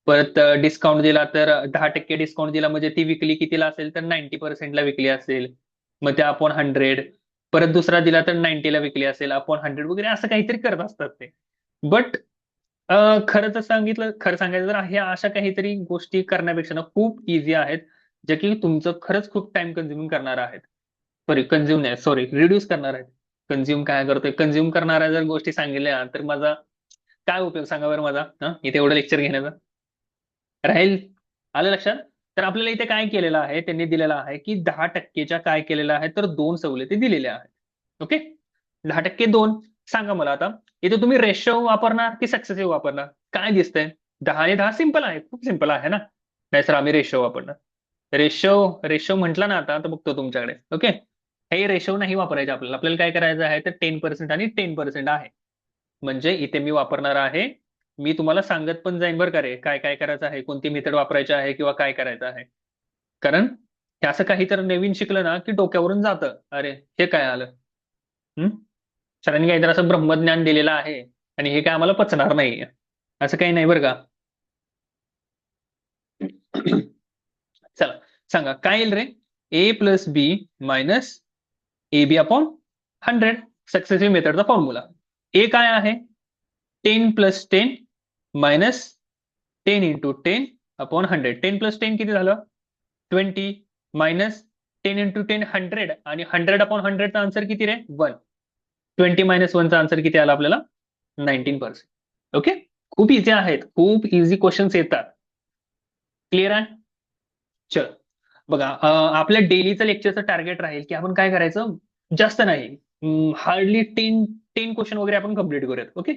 [SPEAKER 1] परत डिस्काउंट दिला तर 10% डिस्काउंट दिला म्हणजे ती विकली कितीला असेल तर 90%ला विकली असेल. मग त्या अपॉन 100. परत दुसरा दिला तर 90ला विकली असेल अपॉन 100 वगैरे असं काहीतरी करत असतात ते. बट खरं तर सांगितलं, खरं सांगायचं तर ह्या अशा काहीतरी गोष्टी करण्यापेक्षा ना खूप इझी आहेत, ज्या की तुमचं खरंच खूप टाइम कन्झ्युमिंग करणार आहेत. सॉरी कन्झ्युम नाही, सॉरी रिड्यूस करणार आहेत. कन्झ्युम काय करतोय, कन्झ्युम करणाऱ्या जर गोष्टी सांगितल्या तर माझा काय उपयोग सांगा बरं माझा, इथे एवढं लेक्चर घेण्याचा राहील. आलं लक्षात? तर आपल्याला इथे काय केलेलं आहे, त्यांनी दिलेलं आहे की 10%च्या काय केलेलं आहे तर दोन सवलती दिलेल्या आहेत. ओके. 10% दोन. सांगा मला आता, इथे तुम्ही रेशो वापरणार की सक्सेसिव्ह वापरणार? काय दिसतंय? 10 आणि 10 सिंपल आहे, खूप सिंपल आहे ना. नाही सर आम्ही रेशो वापरणार. रेशो रेशो म्हटलं ना आता तर बघतो तुमच्याकडे. ओके. हे रेशो नाही वापरायचे आपल्याला. आपल्याला काय करायचं आहे तर 10% आणि 10% आहे. म्हणजे इथे मी वापरणार आहे. मी तुम्हाला सांगत पण जाईन बरं का रे, काय काय करायचं आहे, कोणती मेथड वापरायची आहे किंवा काय करायचं आहे. कारण हे असं काही तर नवीन शिकलं ना की डोक्यावरून जातं, अरे हे काय आलं. हम्म. सरांनी काहीतरी असं ब्रह्मज्ञान दिलेलं आहे आणि हे काय आम्हाला पचणार नाही. असं काही नाही बरं का. चला सांगा काय येईल रे. A+B - AB/100. सक्सेसिव्ह मेथडचा फॉर्म्युला. ए काय आहे? 10+10 मायनस 10 × 10/100. 10+10 किती झालं? 20. मायनस 10 × 10 100 आणि 100/100चा आन्सर किती रे? 1. 20 - 1चा आन्सर किती आला आपल्याला? 19%. ओके. खूप इझी आहेत, खूप इझी क्वेश्चन्स येतात. क्लिअर आहे? चल. बघा आपल्या डेलीचं लेक्चरचं टार्गेट राहील की आपण काय करायचं, जास्त नाही, हार्डली 10 क्वेश्चन वगैरे आपण कम्प्लीट करूयात. ओके.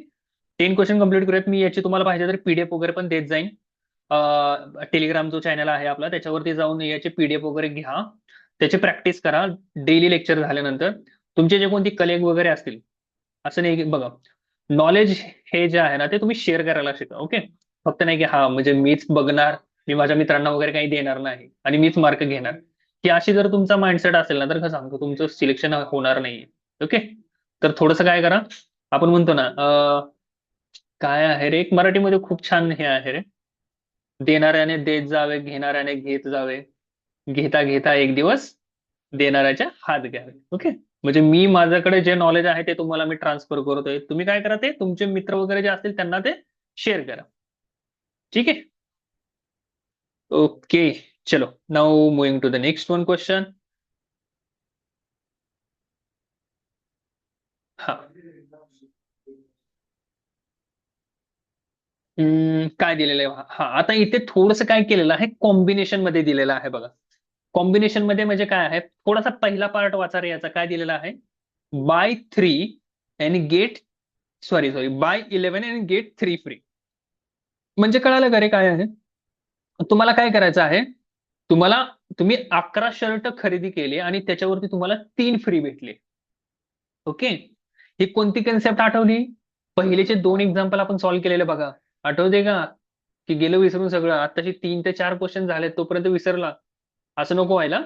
[SPEAKER 1] 10 क्वेश्चन कम्प्लीट करूयात. मी याची तुम्हाला पाहिजे तर पीडीएफ वगैरे पण देत जाईन. टेलिग्राम जो चॅनल आहे आपला त्याच्यावरती जाऊन याचे पीडीएफ वगैरे घ्या, त्याची प्रॅक्टिस करा. डेली लेक्चर झाल्यानंतर तुमचे जे कोणते कलेग वगैरे असतील, असं नाही की बघा, नॉलेज हे जे आहे ना ते तुम्ही शेअर करायला शिका. ओके. फक्त नाही की हा म्हणजे मीच बघणार, मी माझ्या मित्रांना वगैरे काही देणार नाही आणि मीच मार्क घेणार, की अशी जर तुमचा माइंडसेट असेल ना तर कसं सांगतो तुमचं सिलेक्शन होणार नाही. ओके. तर थोडंसं काय करा, आपण म्हणतो ना काय आहे रे, एक मराठीमध्ये खूप छान हे आहे रे, देणाऱ्याने देत जावे, घेणाऱ्याने घेत जावे, घेता घेता एक दिवस देणाऱ्याच्या हात घ्यावे. ओके. म्हणजे मी माझ्याकडे जे नॉलेज आहे ते तुम्हाला मी ट्रान्सफर करतोय, तुम्ही काय करा ते तुमचे मित्र वगैरे जे असतील त्यांना ते शेअर करा. ठीक आहे. ओके. चलो now moving to the next one question. हा. काय दिलेलं आहे, हा आता इथे थोडंसं काय केलेलं आहे, कॉम्बिनेशन मध्ये दिलेलं आहे बघा. कॉम्बिनेशन मध्ये म्हणजे काय आहे, थोडासा पहिला पार्ट वाचा रे याचा. काय दिलेला आहे? By 3 and get, sorry sorry, by 11 and get 3 free. म्हणजे कळालं का रे काय आहे? तुम्हाला काय करायचं आहे, तुम्हाला, तुम्ही 11 शर्ट खरेदी केले आणि त्याच्यावरती तुम्हाला 3 फ्री भेटले. ओके. ही कोणती कन्सेप्ट आठवली? पहिलेचे 2 एक्झाम्पल आपण सॉल्व्ह केलेले बघा, आठवते का? की गेलं विसरून सगळं, आताचे 3 ते 4 क्वेश्चन झाले तोपर्यंत विसरला. असं नको व्हायला.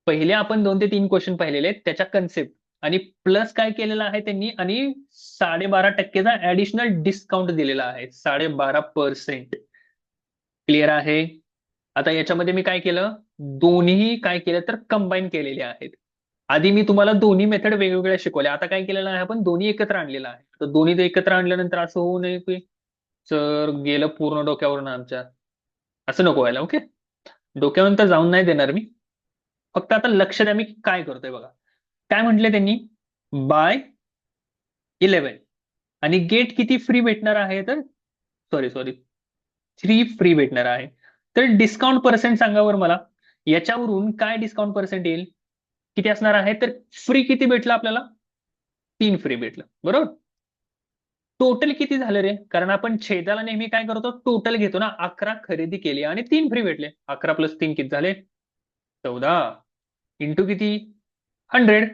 [SPEAKER 1] पहिले आपण 2 ते 3 क्वेश्चन पाहिलेले आहेत, त्याच्या कन्सेप्ट आणि प्लस काय केलेलं आहे त्यांनी, आणि 12.5%चा ऍडिशनल डिस्काउंट दिलेला आहे. 12.5%. क्लिअर आहे? आता याच्यामध्ये मी काय केलं, दोन्ही काय केलं तर कंबाईन केलेले आहेत. आधी मी तुम्हाला दोन्ही मेथड वेगवेगळ्या शिकवल्या, आता काय केलेलं आहे आपण दोन्ही एकत्र आणलेलं आहे. तर दोन्ही एकत्र आणल्यानंतर असं होऊ नये की सर गेलं पूर्ण डोक्यावरून आमच्या, असं नको व्हायला. ओके. डोक्यावरून तर जाऊन नाही देणार मी, फक्त आता लक्ष द्या मी काय करतोय बघा. काय म्हटले त्यांनी? बाय 11 आणि गेट किती फ्री भेटणार आहे तर, सॉरी सॉरी, 3 फ्री भेटणार आहे. तर डिस्काउंट पर्सेंट सांगा बरं मला, याच्यावरून काय डिस्काउंट पर्सेंट येईल, किती असणार आहे तर फ्री किती भेटलं आपल्याला? 3 फ्री भेटलं बरोबर. टोटल किती झालं रे, कारण आपण छेदाला नेहमी काय करतो, टोटल घेतो ना. 11 खरेदी केली आणि 3 फ्री भेटले, 11 + 3 किती झाले? 14. इंटू किती? 100.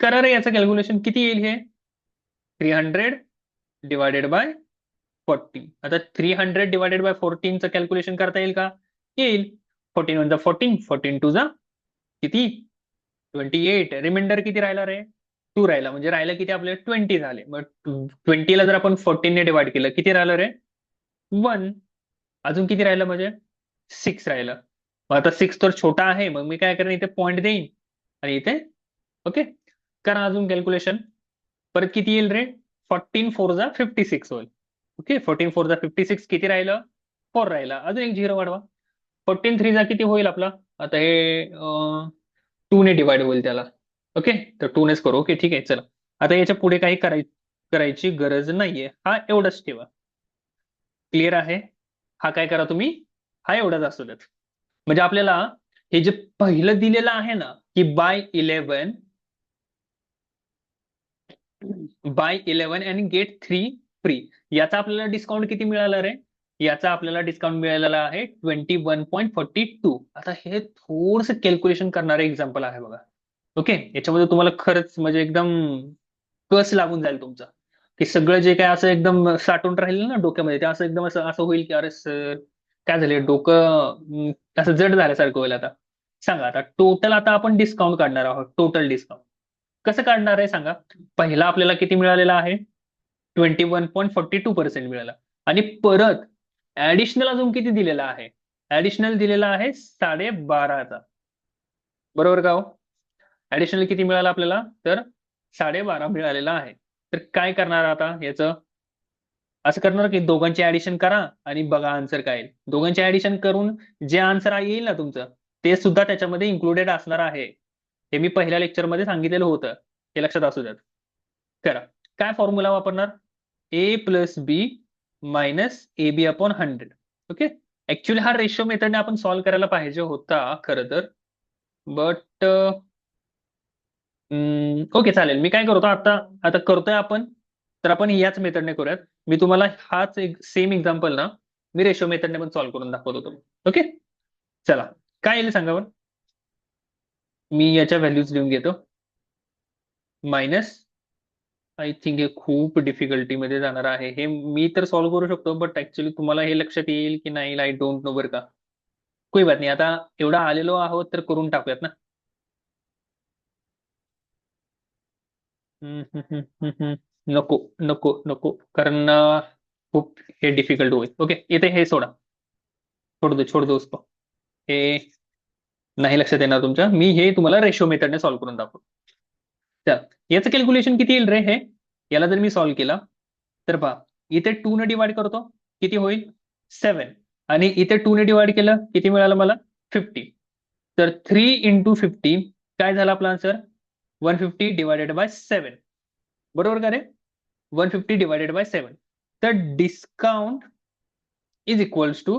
[SPEAKER 1] करा रे याचं कॅल्क्युलेशन किती येईल हे. 300 / 40. आता 300 / 14चं कॅल्क्युलेशन करता येईल का? येईल. 14 वन जा 14, 14 टू जा किती 28, रिमाइंडर किती राहिला रे 2 राहिला, म्हणजे राहिलं किती आपले 20 झाले. मग 20ला जर आपण 14 ने डिवाइड केलं किती राहिलं रे 1. अजून किती राहिलं म्हणजे 6 राहिलं. मग आता 6 तर छोटा आहे, मग मी काय करेन इथे पॉईंट देईन आणि इथे ओके करा अजून कॅल्क्युलेशन. परत किती येईल रे 14 4 जा 56 होईल. ओके 14 4 जा 56 किती राहिलं 4 राहिला, अजून एक झिरो वाढवा. 14 3 जा किती होईल आपला, आता हे 2 ने डिवाइड होईल त्याला. ओके तर 2 नेच करू. ओके ठीक आहे चला. आता याच्या पुढे काही करायची गरज नाहीये, हा एवढंच ठेवा. क्लिअर आहे. हा काय करा तुम्ही, हा एवढाच असू द्यात. म्हणजे आपल्याला हे जे पहिलं दिलेलं आहे ना की बाय 11 आणि गेट 3 फ्री, याचा आपल्याला डिस्काउंट किती मिळाला रे, याचा आपल्याला डिस्काउंट मिळालेला आहे 21.42. आता हे थोडस कॅल्क्युलेशन करणारे एक्झाम्पल आहे बघा. ओके याच्यामध्ये तुम्हाला खरंच म्हणजे एकदम कस लागून जाईल तुमचा, की सगळं जे काय असं एकदम साठून राहिलं ना डोक्यामध्ये, ते असं एकदम असं असं होईल की अरे सर काय झाले डोकं असं जड झाल्यासारखं होईल. आता सांगा, आता टोटल आता आपण डिस्काउंट काढणार आहोत, टोटल डिस्काउंट कसं काढणार आहे सांगा. पहिला आपल्याला किती मिळालेला आहे 21.42% मिळाला, आणि परत ऍडिशनल अजून किती दिलेला आहे, ऍडिशनल दिलेला आहे 12.5चा. बरोबर का हो. ऍडिशनल किती मिळालं आपल्याला, तर 12.5 मिळालेला आहे. तर काय करणार आता याचं, असं करणार की दोघांची ऍडिशन करा आणि बघा आन्सर काय येईल. दोघांची ऍडिशन करून जे आन्सर येईल ना तुमचं, ते सुद्धा त्याच्यामध्ये इन्क्लुडेड असणार आहे. हे मी पहिल्या लेक्चरमध्ये सांगितलेलं होतं, हे लक्षात असू द्यात. करा. काय फॉर्म्युला वापरणार, A plus B minus A B upon 100. Okay actually हा रेशो मेथडने आपण सॉल्व्ह करायला पाहिजे होता खरं तर, बट ओके चालेल. मी काय करतो आता, आता करतोय आपण, तर आपण याच मेथडने करूयात. मी तुम्हाला हाच एक सेम एक्झाम्पल ना मी रेशो मेथडने पण सॉल्व्ह करून दाखवत होतो. ओके चला काय येईल सांगा बरं. मी याच्या व्हॅल्यूज लिहून घेतो. मायनस, आय थिंक हे खूप डिफिकल्टीमध्ये जाणार आहे. हे मी तर सॉल्व्ह करू शकतो, बट ऍक्च्युली तुम्हाला हे लक्षात येईल की नाही आय डोंट नो बरं का. कोई बात नाही, आता एवढा आलेलो आहोत तर करून टाकूयात ना. नको नको नको, कारण खूप हे डिफिकल्ट होईल. ओके इथे हे सोडा, छोड दो उसको. हे नाही लक्षात येणार तुमच्या, मी हे तुम्हाला रेशो मेथडने सॉल्व्ह करून दाखवतो. तर याचं कॅल्क्युलेशन किती येईल रे हे, याला जर मी सॉल्व्ह केला तर पहा, इथे 2 ने डिवाइड करतो किती होईल 7, आणि इथे 2 ने डिवाइड केलं किती मिळालं मला 50. तर 3 इंटू 50 काय झाला आपला आन्सर 150 डिवायडेड बाय 7. बरोबर का रे 150 डिवायडेड बाय 7. तर डिस्काउंट इज इक्वल्स टू,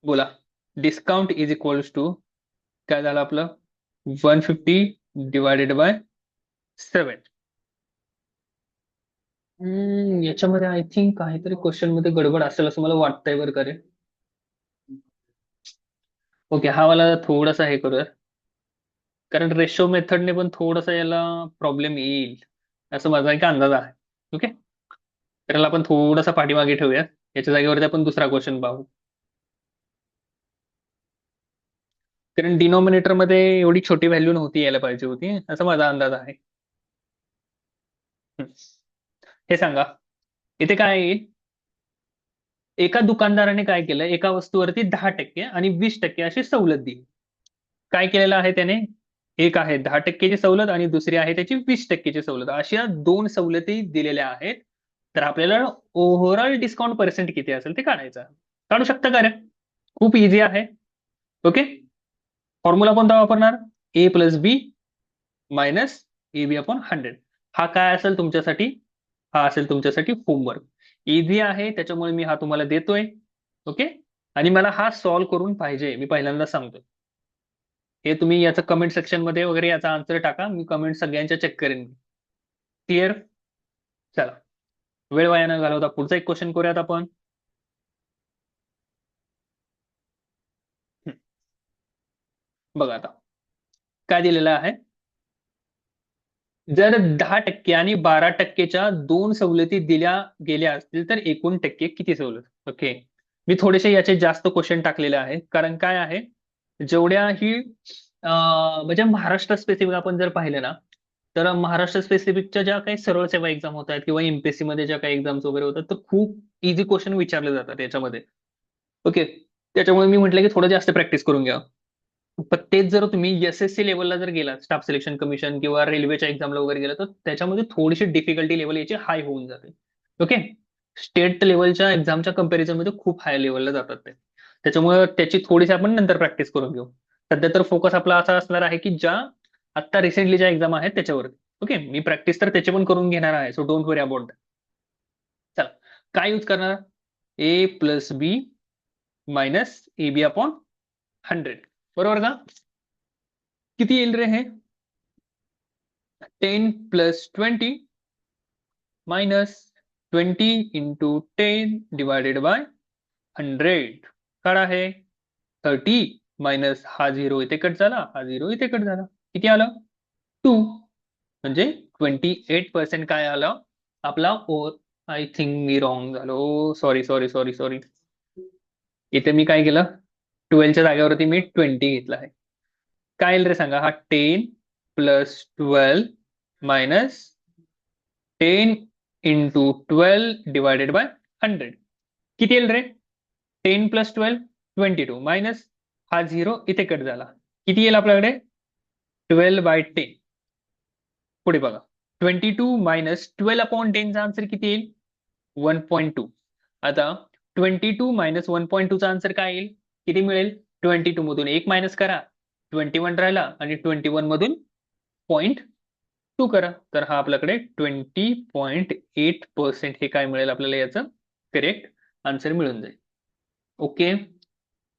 [SPEAKER 1] बोला, डिस्काउंट इज इक्वल्स टू काय झालं आपलं 150 डिवायडेड बाय 7. याच्यामध्ये आय थिंक काहीतरी क्वेश्चन मध्ये गडबड असेल असं मला वाटतंय बरं का रे. ओके हा मला थोडासा हे करूया, कारण रेशो मेथडने पण थोडासा याला प्रॉब्लेम येईल असं माझा एक अंदाज आहे. ओके तर याला आपण थोडासा पाठीमागे ठेवूया, याच्या जागेवरती आपण दुसरा क्वेश्चन पाहू. कारण डिनॉमिनेटर मध्ये एवढी छोटी व्हॅल्यू नव्हती यायला पाहिजे होती असा माझा अंदाज आहे. हम्म. हे सांगा इथे काय येईल, एका दुकानदाराने काय केलं, एका वस्तूवरती 10% आणि 20% अशी सवलत दिली. काय केलेलं आहे त्याने, एक आहे 10%ची सवलत आणि दुसरी आहे त्याची 20%ची सवलत, अशा दोन सवलती दिलेल्या आहेत. तर आपल्याला ओव्हरऑल डिस्काउंट पर्सेंट किती असेल ते काढायचं. काढू शकता का रे, खूप इझी आहे. ओके फॉर्म्युला कोणता वापरणार, A plus B minus A B upon 100. हा काय असेल तुमच्यासाठी, हा असेल तुमच्यासाठी होमवर्क. इझी आहे त्याच्यामुळे मी हा तुम्हाला देतोय. ओके आणि मला हा सॉल्व्ह करून पाहिजे, मी पहिल्यांदा सांगतो. हे तुम्ही याचं कमेंट सेक्शन मध्ये वगैरे याचा आन्सर टाका, मी कमेंट सगळ्यांच्या चेक करेन. क्लिअर. चला वेळ वाया न घालवता पुढचा एक क्वेश्चन करूयात आपण. हम्म, बघा आता काय दिलेलं आहे, जर 10% आणि 12%च्या दोन सवलती दिल्या गेल्या असतील तर एकूण टक्के किती सवलत. ओके मी थोडेसे याचे जास्त क्वेश्चन टाकलेले आहेत, कारण काय आहे, जेवढ्याही म्हणजे महाराष्ट्र स्पेसिफिक आपण जर पाहिलं ना, तर महाराष्ट्र स्पेसिफिकच्या ज्या काही सरळ सेवा एक्झाम होत आहेत किंवा एमपीएससी मध्ये ज्या काही एक्झाम्स वगैरे होतात, तर खूप इझी क्वेश्चन विचारले जातात याच्यामध्ये. ओके. त्याच्यामुळे मी म्हटलं की थोडं जास्त प्रॅक्टिस करून घ्या. पण तेच जर तुम्ही एसएससी लेवलला जर गेला, स्टाफ सिलेक्शन कमिशन किंवा रेल्वेच्या एक्झामला वगैरे गेला, तर त्याच्यामध्ये थोडीशी डिफिकल्टी लेवल याची हाय होऊन जाते. ओके. स्टेट लेवलच्या एक्झामच्या कंपॅरिझन मध्ये खूप हाय लेवलला जातात ते. त्याच्यामुळे त्याची थोडीशी आपण नंतर प्रॅक्टिस करून घेऊ. सध्या तर फोकस आपला असा असणार आहे की ज्या आता रिसेंटली ज्या एक्झाम आहेत त्याच्यावरती. ओके. मी प्रॅक्टिस तर त्याची पण करून घेणार आहे, so don't worry about that. चला, काय यूज करणार? A plus B minus A B upon 100. बरोबर का? किती येईल रे हे? 10 plus 20 minus 20 into 10 divided by 100. काय आहे? 30 मायनस हा 0 इथे कट झाला, हा 0 इथे कट झाला. किती आलं? 2. म्हणजे 28% काय आलं आपला? आय थिंक मी रॉंग झालो. Sorry sorry sorry sorry. इथे मी काय केलं? 12च्या जागेवरती मी 20 घेतला आहे. काय येईल रे सांगा? हा 10 plus 12 minus 10 into 12 divided by 100. किती येईल रे? 10 प्लस 12 22 मायनस हा 0 इथे कट झाला. किती येईल आपल्याकडे? 12/10. पुढे बघा. 22 मायनस 12 अपॉन 10 चा आन्सर किती येईल? 1.2. आता 22 मायनस 1.2 चा आन्सर काय येईल? किती मिळेल? 22 मधून 1 मायनस करा, 21 राहिला, आणि 21 मधून 0.2 करा. तर हा आपल्याकडे 20.8% हे काय मिळेल आपल्याला? याचं करेक्ट आन्सर मिळून जाईल. ओके.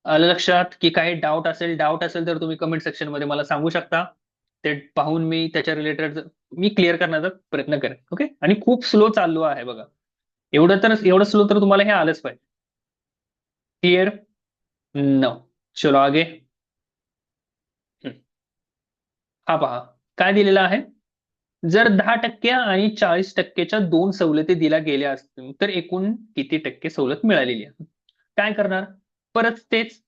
[SPEAKER 1] आलं लक्षात? की काही डाऊट असेल तर तुम्ही कमेंट सेक्शन मध्ये मला सांगू शकता. ते पाहून मी त्याच्या रिलेटेड मी क्लिअर करण्याचा प्रयत्न करेन. ओके. आणि खूप स्लो चाललो आहे बघा. एवढं स्लो तर तुम्हाला हे आलंच पाहिजे. क्लिअर? नो. चलो आगे. हा पहा, काय दिलेलं आहे. जर 10% आणि 40%च्या दोन सवलती दिल्या गेल्या असतील, तर एकूण किती टक्के सवलत मिळालेली आहे? काय करणार? परत तेच.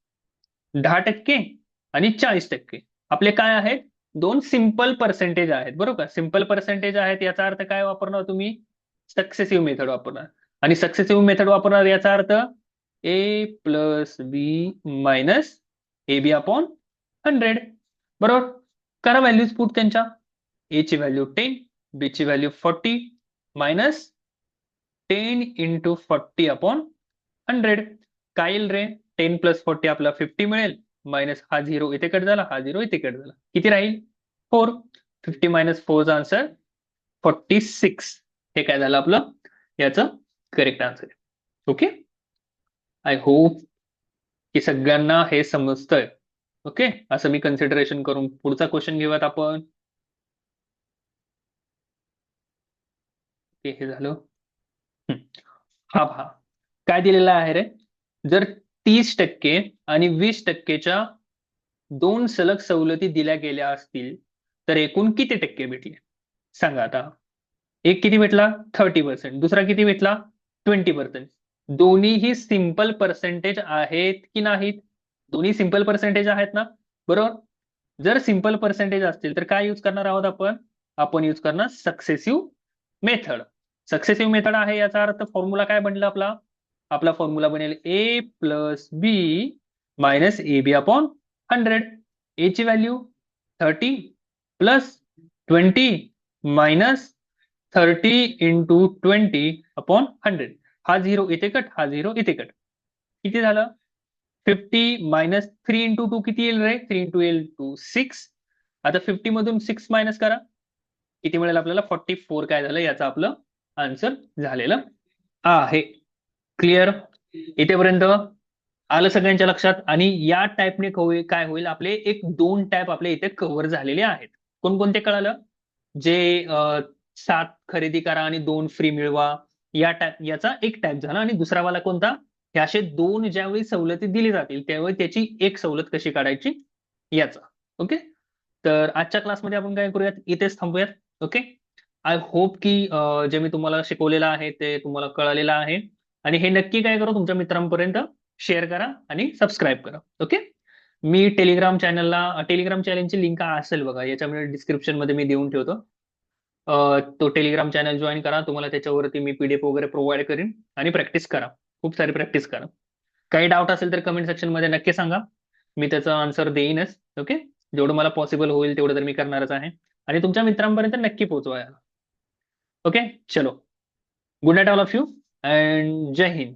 [SPEAKER 1] 10% आणि 40%. आपले काय आहेत? दोन सिंपल पर्सेंटेज आहेत, बरोबर का? सिंपल पर्सेंटेज आहेत याचा अर्थ काय वापरणार तुम्ही? सक्सेसिव्ह मेथड वापरणार. आणि सक्सेसिव्ह मेथड वापरणार याचा अर्थ A plus B minus A B upon 100. बरोबर. करा व्हॅल्यूज पुट त्यांच्या. ए ची व्हॅल्यू 10, बी ची व्हॅल्यू 40 मायनस 10 इंटू 40 अपॉन 100. काय येईल रे? 10 प्लस 40 आपला 50 मिळेल, मायनस हा 0 इथे कट झाला, हा 0 इथे कट झाला. किती राहील? 4. 50 मायनस 4 चा आन्सर 46. हे काय झालं आपलं? याचं correct answer. Okay. I hope की सगळ्यांना हे समजतंय. ओके. असं मी कन्सिडरेशन करून पुढचा क्वेश्चन घेऊयात आपण. हे झालं. हा पहा, काय दिलेलं आहे रे. जर 30% आणि 20%च्या दोन सलग सवलती दिल्या गेल्या असतील, तर एकूण किती टक्के भेटले? सांगा आता. एक किती भेटला? 30%. दुसरा किती भेटला? 20%. दोन्हीही सिंपल पर्सेंटेज आहेत की नाहीत? दोन्ही सिंपल पर्सेंटेज आहेत ना? बरोबर. जर सिंपल पर्सेंटेज असतील तर काय यूज करणार आहोत आपण? आपण यूज करणार सक्सेसिव्ह मेथड. सक्सेसिव्ह मेथड आहे याचा अर्थ फॉर्म्युला काय बनला आपला? आपला फॉर्म्युला बनेल A plus B minus A B upon 100. A ची value 30 plus 20 minus 30 into 20 upon 100. हा 0 इथे कट, हा 0 इथे कट. किती झालं? 50 मायनस 3 इंटू 2 किती येईल रे? 3 इंटू येईल 2 6. आता 50 मधून 6 मायनस करा. किती मिळेल आपल्याला? 44. काय झालं? याचं आपलं आन्सर झालेलं आहे. क्लिअर? इथेपर्यंत आलं सगळ्यांच्या लक्षात? आणि या टाईपने काय होईल? आपले एक दोन टाईप आपले इथे कव्हर झालेले आहेत. कोणकोणते कळालं? जे 7 खरेदी करा आणि 2 फ्री मिळवा, या टाईप याचा एक टाईप झाला. आणि दुसरा वाला कोणता? हे असे दोन ज्यावेळी सवलती दिली जातील त्यावेळी त्याची एक सवलत कशी काढायची याचा. ओके. तर आजच्या क्लासमध्ये आपण काय करूयात? इथेच थांबूयात. ओके. आय होप की जे मी तुम्हाला शिकवलेलं आहे ते तुम्हाला कळालेलं आहे. आणि हे नक्की काय करा, तुमच्या मित्रांपर्यंत शेअर करा आणि सबस्क्राईब करा. ओके. मी टेलिग्राम चॅनलची लिंक असेल बघा याच्यामध्ये डिस्क्रिप्शन मध्ये मी देऊन ठेवतो. तो टेलिग्राम चॅनल जॉईन करा. तुम्हाला त्याच्यावरती मी पीडीएफ वगैरे प्रोव्हाइड करीन आणि प्रॅक्टिस करा. खूप सारी प्रॅक्टिस करा. काही डाऊट असेल तर कमेंट सेक्शन मध्ये नक्की सांगा. मी त्याचा आन्सर देईनच. ओके. जेवढं मला पॉसिबल होईल तेवढं तर मी करणारच आहे. आणि तुमच्या मित्रांपर्यंत नक्की पोहोचवा याला. ओके. चलो. Good night all of you and Jai Hind.